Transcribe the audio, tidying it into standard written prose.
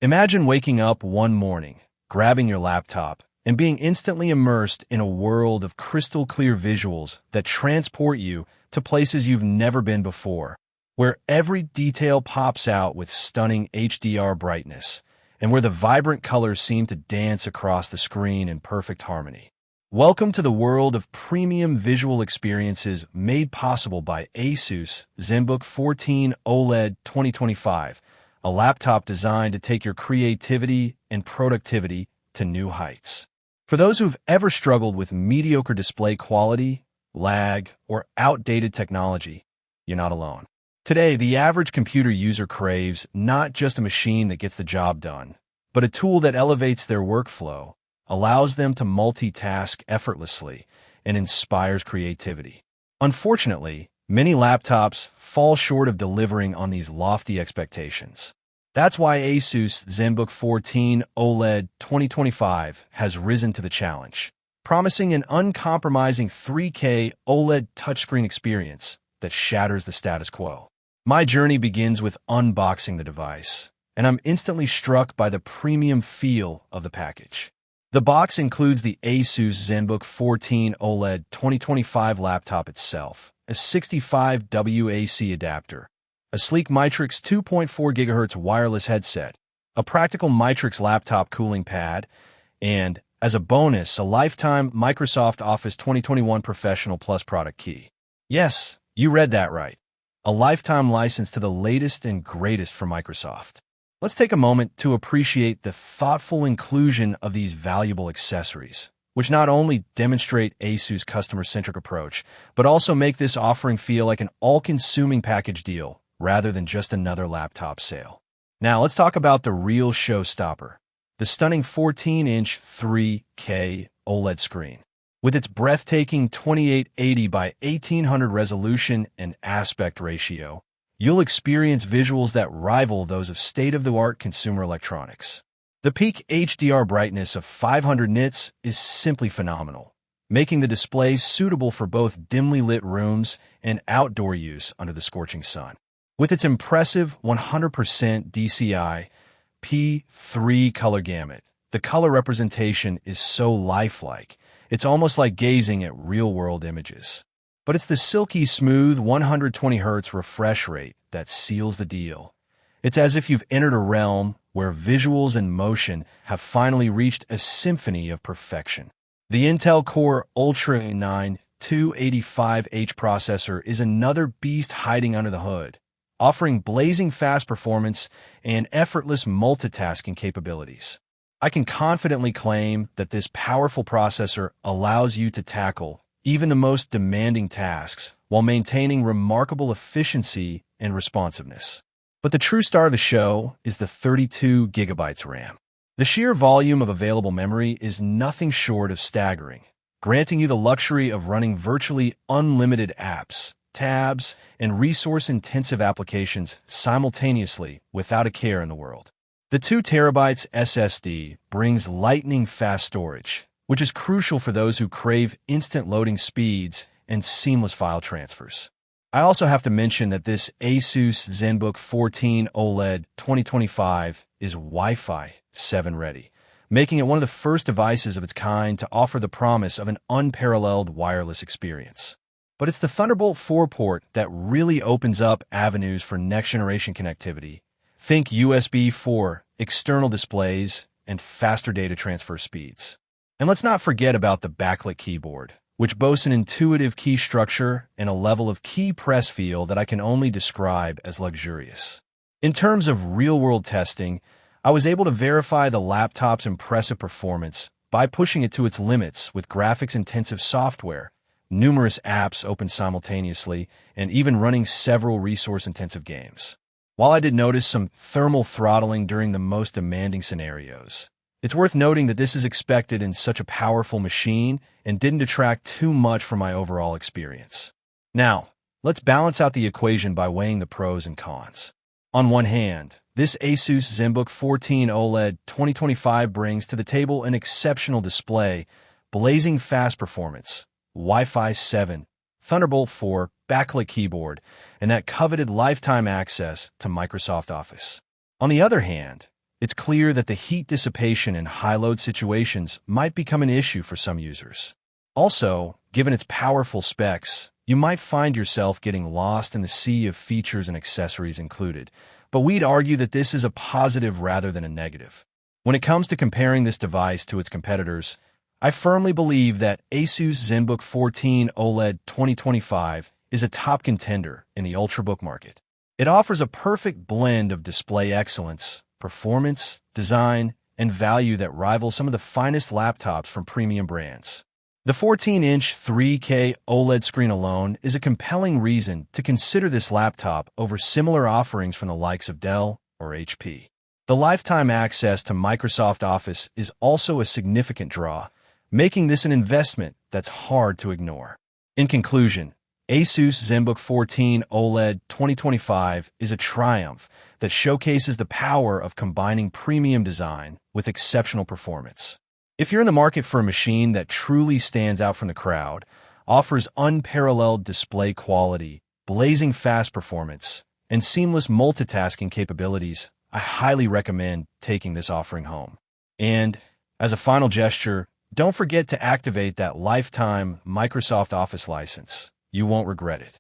Imagine waking up one morning, grabbing your laptop, and being instantly immersed in a world of crystal-clear visuals that transport you to places you've never been before, where every detail pops out with stunning HDR brightness, and where the vibrant colors seem to dance across the screen in perfect harmony. Welcome to the world of premium visual experiences made possible by ASUS Zenbook 14 OLED 2025, a laptop designed to take your creativity and productivity to new heights. For those who've ever struggled with mediocre display quality, lag, or outdated technology, you're not alone. Today, the average computer user craves not just a machine that gets the job done, but a tool that elevates their workflow, allows them to multitask effortlessly, and inspires creativity. Unfortunately, many laptops fall short of delivering on these lofty expectations. That's why ASUS Zenbook 14 OLED 2025 has risen to the challenge, promising an uncompromising 3K OLED touchscreen experience that shatters the status quo. My journey begins with unboxing the device, and I'm instantly struck by the premium feel of the package. The box includes the ASUS Zenbook 14 OLED 2025 laptop itself, a 65W AC adapter, a sleek Matrix 2.4 GHz wireless headset, a practical Matrix laptop cooling pad, and, as a bonus, a lifetime Microsoft Office 2021 Professional Plus product key. Yes, you read that right. A lifetime license to the latest and greatest from Microsoft. Let's take a moment to appreciate the thoughtful inclusion of these valuable accessories, which not only demonstrate ASUS' customer-centric approach, but also make this offering feel like an all-consuming package deal rather than just another laptop sale. Now, let's talk about the real showstopper, the stunning 14-inch 3K OLED screen. With its breathtaking 2880 by 1800 resolution and aspect ratio, you'll experience visuals that rival those of state-of-the-art consumer electronics. The peak HDR brightness of 500 nits is simply phenomenal, making the display suitable for both dimly lit rooms and outdoor use under the scorching sun. With its impressive 100% DCI P3 color gamut, the color representation is so lifelike, it's almost like gazing at real-world images. But it's the silky smooth 120 Hz refresh rate that seals the deal. It's as if you've entered a realm where visuals and motion have finally reached a symphony of perfection. The Intel Core Ultra 9 285H processor is another beast hiding under the hood, offering blazing fast performance and effortless multitasking capabilities. I can confidently claim that this powerful processor allows you to tackle even the most demanding tasks while maintaining remarkable efficiency and responsiveness. But the true star of the show is the 32 GB RAM. The sheer volume of available memory is nothing short of staggering, granting you the luxury of running virtually unlimited apps, tabs, and resource-intensive applications simultaneously without a care in the world. The 2 TB SSD brings lightning-fast storage, which is crucial for those who crave instant loading speeds and seamless file transfers. I also have to mention that this ASUS Zenbook 14 OLED 2025 is Wi-Fi 7 ready, making it one of the first devices of its kind to offer the promise of an unparalleled wireless experience. But it's the Thunderbolt 4 port that really opens up avenues for next-generation connectivity. Think USB 4, external displays, and faster data transfer speeds. And let's not forget about the backlit keyboard, which boasts an intuitive key structure and a level of key press feel that I can only describe as luxurious. In terms of real-world testing, I was able to verify the laptop's impressive performance by pushing it to its limits with graphics-intensive software, numerous apps open simultaneously, and even running several resource-intensive games. While I did notice some thermal throttling during the most demanding scenarios, it's worth noting that this is expected in such a powerful machine and didn't detract too much from my overall experience. Now, let's balance out the equation by weighing the pros and cons. On one hand, this ASUS Zenbook 14 OLED 2025 brings to the table an exceptional display, blazing fast performance, Wi-Fi 7, Thunderbolt 4, backlit keyboard, and that coveted lifetime access to Microsoft Office. On the other hand, it's clear that the heat dissipation in high-load situations might become an issue for some users. Also, given its powerful specs, you might find yourself getting lost in the sea of features and accessories included, but we'd argue that this is a positive rather than a negative. When it comes to comparing this device to its competitors, I firmly believe that ASUS Zenbook 14 OLED 2025 is a top contender in the ultrabook market. It offers a perfect blend of display excellence, performance, design, and value that rivals some of the finest laptops from premium brands. The 14-inch 3K OLED screen alone is a compelling reason to consider this laptop over similar offerings from the likes of Dell or HP. The lifetime access to Microsoft Office is also a significant draw, making this an investment that's hard to ignore. In conclusion, ASUS Zenbook 14 OLED 2025 is a triumph that showcases the power of combining premium design with exceptional performance. If you're in the market for a machine that truly stands out from the crowd, offers unparalleled display quality, blazing fast performance, and seamless multitasking capabilities, I highly recommend taking this offering home. And, as a final gesture, don't forget to activate that lifetime Microsoft Office license. You won't regret it.